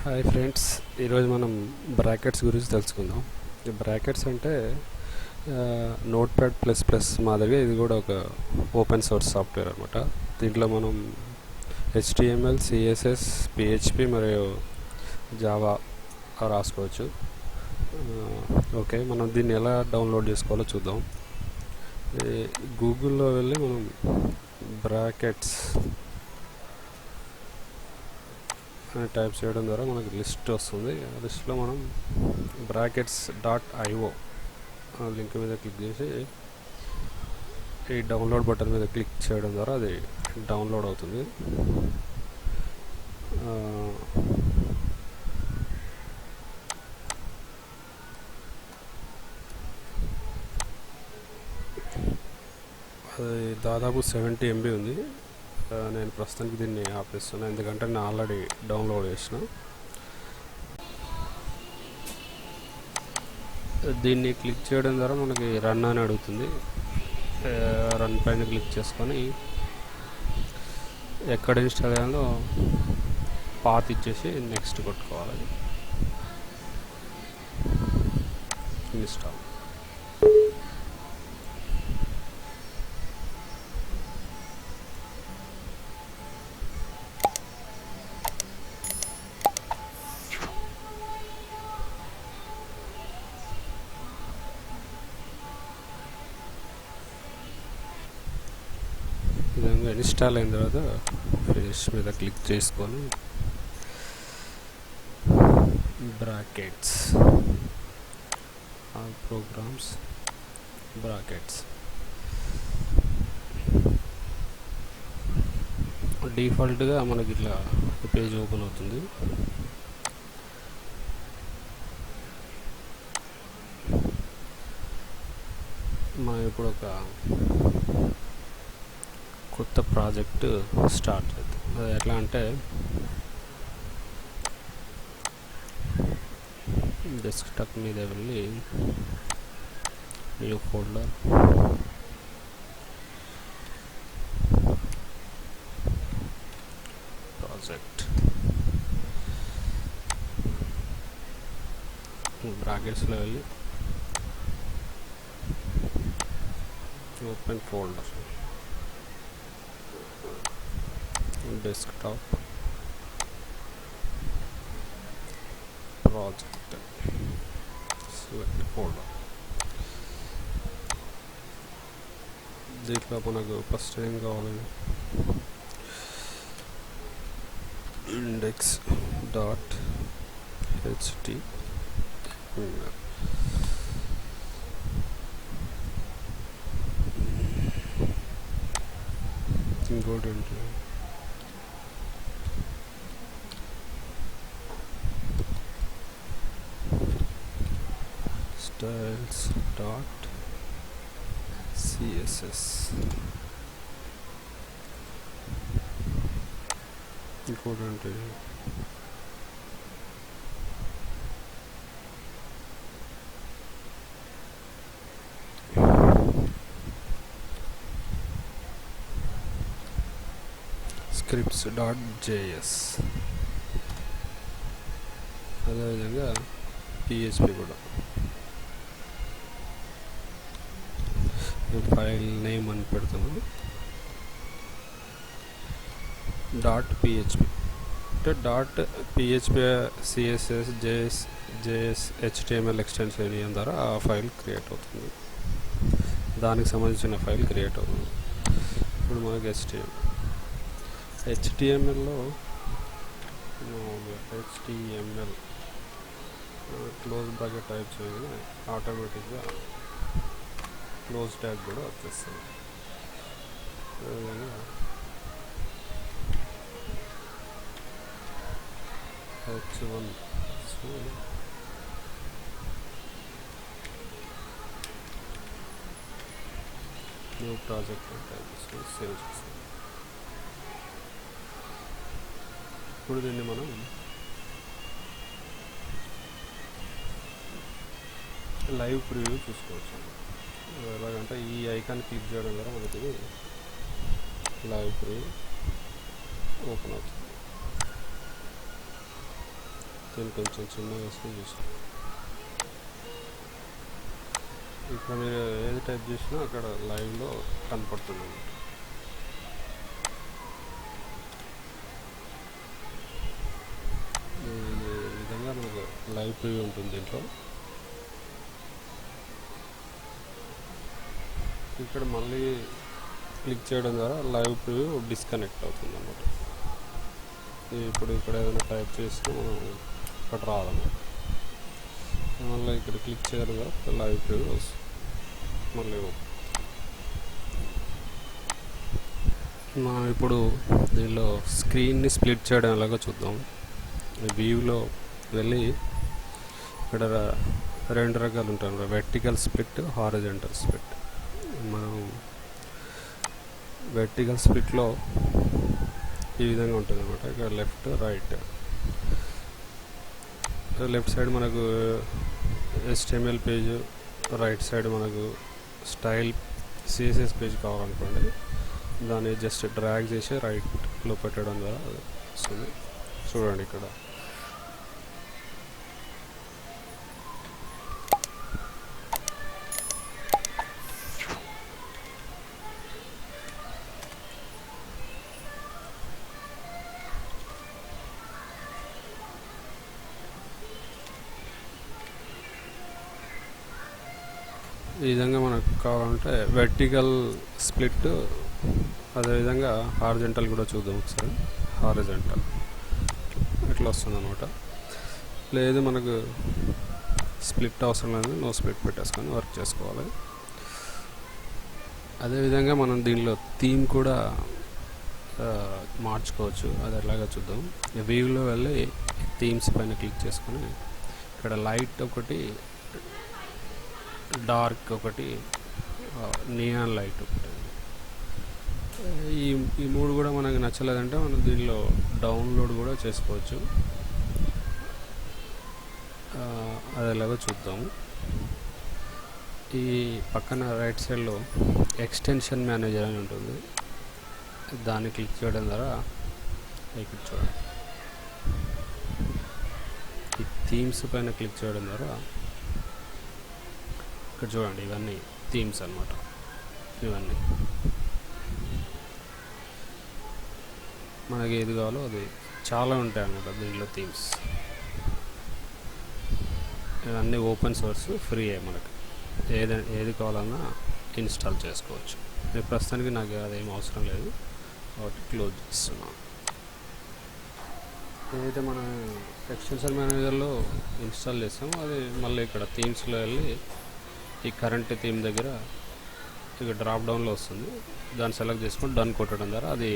Hi friends, ఈరోజు మనం brackets గురించి తెలుసుకుందాం. ఈ బ్రాకెట్స్ అంటే నోట్ ప్యాడ్ ప్లస్ ప్లస్ మాదిరిగా ఇది కూడా ఒక ఓపెన్ సోర్స్ సాఫ్ట్వేర్ అనమాట. దీంట్లో మనం హెచ్టిఎంఎల్, సిఎస్ఎస్, పిహెచ్పి మరియు జావా రాసుకోవచ్చు. ఓకే, మనం దీన్ని ఎలా డౌన్లోడ్ చేసుకోవాలో చూద్దాం. గూగుల్లో వెళ్ళి మనం బ్రాకెట్స్ అని టైప్ చేయడం ద్వారా మనకు లిస్ట్ వస్తుంది. ఆ లిస్ట్లో మనం brackets.io లింక్ మీద క్లిక్ చేసి ఈ డౌన్లోడ్ బటన్ మీద క్లిక్ చేయడం ద్వారా అది డౌన్లోడ్ అవుతుంది. అది దాదాపు 70 MB ఉంది. నేను ప్రస్తుతానికి దీన్ని ఆపేస్తున్నాను, ఎందుకంటే నేను ఆల్రెడీ డౌన్లోడ్ చేసిన. దీన్ని క్లిక్ చేయడం ద్వారా మనకి రన్ అని అడుగుతుంది. రన్ పైన క్లిక్ చేసుకొని ఎక్కడ ఇన్స్టాల్ చేయాలో పాత్ ఇచ్చేసి నెక్స్ట్ కొట్టుకోవాలి. ఇన్స్టాల్. విధంగా ఇన్స్టాల్ అయిన తర్వాత ఫినిష్ మీద క్లిక్ చేసుకొని బ్రాకెట్స్, ఆల్ ప్రోగ్రామ్స్, బ్రాకెట్స్ డిఫాల్ట్గా మనకి ఇట్లా పేజ్ ఓపెన్ అవుతుంది. మనం ఇప్పుడు ఒక కొత్త ప్రాజెక్ట్ స్టార్ట్ చేద్దాం. అది ఎట్లా అంటే డెస్క్టాప్ మీద వెళ్ళి న్యూ ఫోల్డర్, ప్రాజెక్ట్, బ్రాకెట్స్లో వెళ్ళి open folder, desktop, project, select folder. దీంట్లో మనకు ఫస్ట్ ఏం కావాలి, ఇండెక్స్ డాట్ html, ఇంకోటి ఏంటి, styles dot css, ఇంకోటి ఏంటి, scripts డాట్ js, అదేవిధంగా పిహెచ్పి కూడా. ఫైల్ నేమ్ అని పెడతాను, డాట్ పిహెచ్పి అంటే dot PHP CSS JS HTML extension వేయడం ద్వారా ఆ ఫైల్ క్రియేట్ అవుతుంది, దానికి సంబంధించిన ఫైల్ క్రియేట్ అవుతుంది. ఇప్పుడు మనకి హెచ్టిఎంఎల్లో హెచ్టిఎంఎల్ క్లోజ్ బ్రాకెట్ టైప్ చేయగానే ఆటోమేటిక్గా క్లోజ్ ట్యాగ్ కూడా వచ్చేస్తుంది. అదేవిధంగా h1 న్యూ ప్రాజెక్ట్ టైప్ చేసుకొని సేవ్ చేస్తాం. ఇప్పుడు దీన్ని మనం లైవ్ ప్రివ్యూ చూసుకోవచ్చు. ఎలాగంటే ఈ ఐకాన్ క్లిక్ చేయడం ద్వారా మనకి లైవ్ ప్రివ్యూ ఓపెన్ అవుతుంది. నేను కొంచెం చిన్నగా వేసుకొని చూసాను. ఇక్కడ మీరు ఏది టైప్ చేసినా అక్కడ లైవ్లో కనపడుతుంది అన్నమాట. ఈ విధంగా మనకు లైవ్ ప్రివ్యూ ఉంటుంది దీంట్లో. ఇక్కడ మళ్ళీ క్లిక్ చేయడం ద్వారా లైవ్ ప్రివ్యూ డిస్కనెక్ట్ అవుతుంది అన్నమాట. ఇప్పుడు ఇక్కడ ఏదైనా టైప్ చేస్తే మనం ఇక్కడ రాదన్నమాట. మళ్ళీ ఇక్కడ క్లిక్ చేయడం ద్వారా లైవ్ ప్రివ్యూ వస్తుంది. మళ్ళీ మనం ఇప్పుడు దీనిలో స్క్రీన్ని స్ప్లిట్ చేయడం ఎలాగో చూద్దాం. వ్యూలో వెళ్ళి ఇక్కడ రెండు రకాలు ఉంటాయి, వెర్టికల్ స్ప్లిట్, హారిజాంటల్ స్ప్లిట్. మనం వెర్టికల్ స్ప్లిట్లో ఈ విధంగా ఉంటుంది అన్నమాట. ఇక్కడ లెఫ్ట్ రైట్, లెఫ్ట్ సైడ్ మనకు HTML పేజ్, రైట్ సైడ్ మనకు స్టైల్ CSS పేజ్ కావాలనుకోండి, దాన్ని జస్ట్ డ్రాగ్ చేసి రైట్లో పెట్టడం ద్వారా వస్తుంది. చూడండి ఇక్కడ ఈ విధంగా మనకు కావాలంటే వెర్టికల్ స్ప్లిట్, అదేవిధంగా హారిజాంటల్ కూడా చూద్దాం ఒకసారి. హారిజాంటల్ ఇట్లా వస్తుంది అన్నమాట. లేదు మనకు స్ప్లిట్ అవసరం లేదు, నో స్ప్లిట్ పెట్టేసుకొని వర్క్ చేసుకోవాలి. అదేవిధంగా మనం దీనిలో థీమ్ కూడా మార్చుకోవచ్చు. అది ఎలాగో చూద్దాం. వ్యూలో వెళ్ళి థీమ్స్ పైన క్లిక్ చేసుకొని ఇక్కడ లైట్ ఒకటి, డార్క్ ఒకటి, నియాన్ లైట్ ఒకటి, ఈ మూడు కూడా మనకు నచ్చలేదంటే మనం దీనిలో డౌన్లోడ్ కూడా చేసుకోవచ్చు. అది ఎలాగో చూద్దాము. ఈ పక్కన రైట్ సైడ్లో ఎక్స్టెన్షన్ మేనేజర్ అని ఉంటుంది, దాన్ని క్లిక్ చేయడం ద్వారా ఇక్కడ చూడండి, ఈ థీమ్స్ పైన క్లిక్ చేయడం ద్వారా ఇక్కడ చూడండి ఇవన్నీ థీమ్స్ అన్నమాట. ఇవన్నీ మనకి ఏది కావాలో అది చాలా ఉంటాయి అన్నమాట దీంట్లో థీమ్స్. ఇవన్నీ ఓపెన్ సోర్స్, ఫ్రీ మనకి ఏది కావాలన్నా ఇన్స్టాల్ చేసుకోవచ్చు. ప్రస్తుతానికి నాకు అదేం అవసరం లేదు కాబట్టి క్లోజ్ చేస్తున్నాను. ఏదైతే మనం ఎక్స్టెన్షన్ మేనేజర్లో ఇన్స్టాల్ చేస్తామో అది మళ్ళీ ఇక్కడ థీమ్స్లో వెళ్ళి ఈ కరెంట్ థీమ్ దగ్గర ఇక డ్రాప్ డౌన్లో వస్తుంది, దాన్ని సెలెక్ట్ చేసుకొని డన్ కొట్టడం ద్వారా అది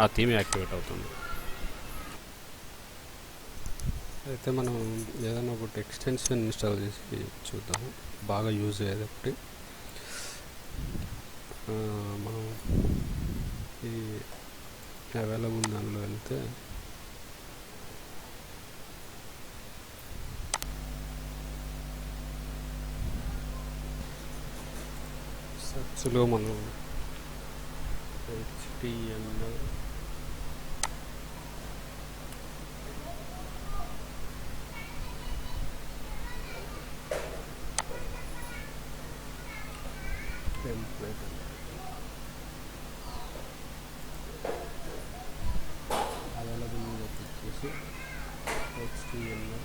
ఆ థీమ్ యాక్టివేట్ అవుతుంది. అయితే మనం ఏదైనా ఒకటి ఎక్స్టెన్షన్ ఇన్స్టాల్ చేసి చూద్దాము, బాగా యూజ్ అయ్యేది ఒకటి. మనం ఈ అవైలబుల్ దానిలో వెళ్తే సర్చ్లో మనం HTML టెంప్లేట్ అవైలబుల్ మీద క్లిక్ చేసి HTML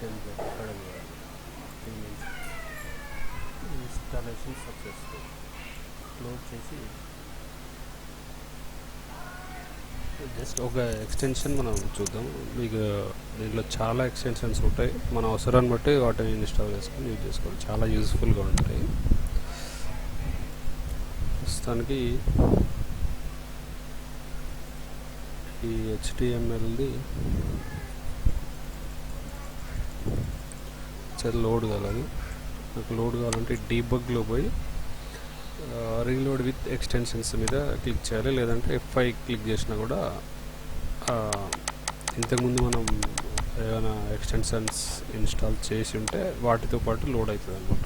టెంప్లేట్ అక్కడ ఇన్స్టాలేషన్ సక్సెస్ఫుల్ క్లోజ్ చేసి జస్ట్ ఒక ఎక్స్టెన్షన్ మనం చూద్దాం. మీకు దీంట్లో చాలా ఎక్స్టెన్షన్స్ ఉంటాయి, మన అవసరాన్ని బట్టి వాటిని ఇన్స్టాల్ చేసుకొని యూజ్ చేసుకోవాలి, చాలా యూజ్ఫుల్గా ఉంటాయి. ప్రస్తుతానికి ఈ HTMLది లోడ్ కాలేదు. నాకు లోడ్ కావాలంటే డీబగ్లో పోయి రీలోడ్ విత్ ఎక్స్టెన్షన్స్ మీద క్లిక్ చేయాలి, లేదంటే F5 క్లిక్ చేసినా కూడా ఇంతకుముందు మనం ఏమైనా ఎక్స్టెన్షన్స్ ఇన్స్టాల్ చేసి ఉంటే వాటితో పాటు లోడ్ అవుతుంది అనమాట.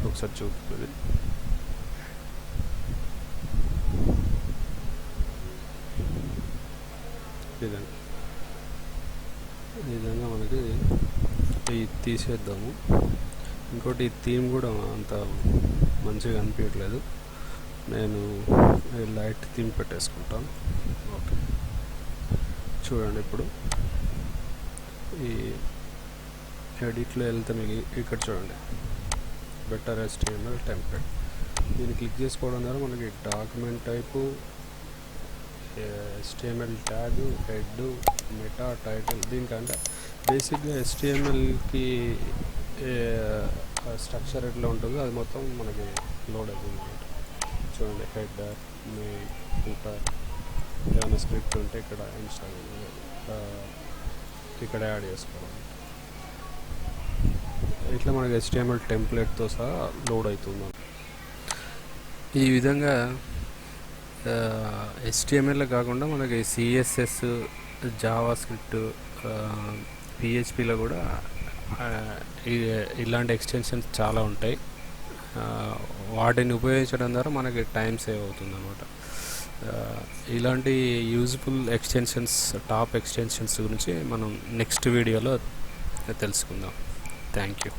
ఒకసారి చూపుతుంది. విధంగా ఈ విధంగా మనకి ఇది తీసేద్దాము. ఇంకోటి ఈ థీమ్ కూడా అంత మంచిగా అనిపించట్లేదు, నేను లైట్ థీమ్ పెట్టేసుకుంటాను. ఓకే, చూడండి ఇప్పుడు ఈ ఎడిట్లో వెళ్తే మీకు ఇక్కడ చూడండి బెటర్ HTML టెంప్లెట్, దీన్ని క్లిక్ చేసుకోవడం ద్వారా మనకి document type, HTML tag, head, meta, title, దీనికంటే బేసిక్గా HTMLకి స్ట్రక్చర్ ఎట్లా ఉంటుందో అది మొత్తం మనకి లోడ్ అవుతుంది అన్నమాట. చూడండి హెడర్, మెయిల్, ఫూటర్, ఏమైనా స్క్రిప్ట్ ఉంటే ఇక్కడ ఇన్స్టాల్ ఇక్కడ యాడ్ చేసుకోవాలి. ఇట్లా మనకి HTML టెంప్లెట్తో సహా లోడ్ అవుతుంది. ఈ విధంగా HTML కాకుండా మనకి CSS, జావా స్క్రిప్ట్, PHPలో కూడా ఇలాంటి ఎక్స్టెన్షన్స్ చాలా ఉంటాయి. వాటిని ఉపయోగించడం ద్వారా మనకి టైం సేవ్ అవుతుంది అన్నమాట. ఇలాంటి యూజ్ఫుల్ ఎక్స్టెన్షన్స్, టాప్ ఎక్స్టెన్షన్స్ గురించి మనం నెక్స్ట్ వీడియోలో తెలుసుకుందాం. Thank you.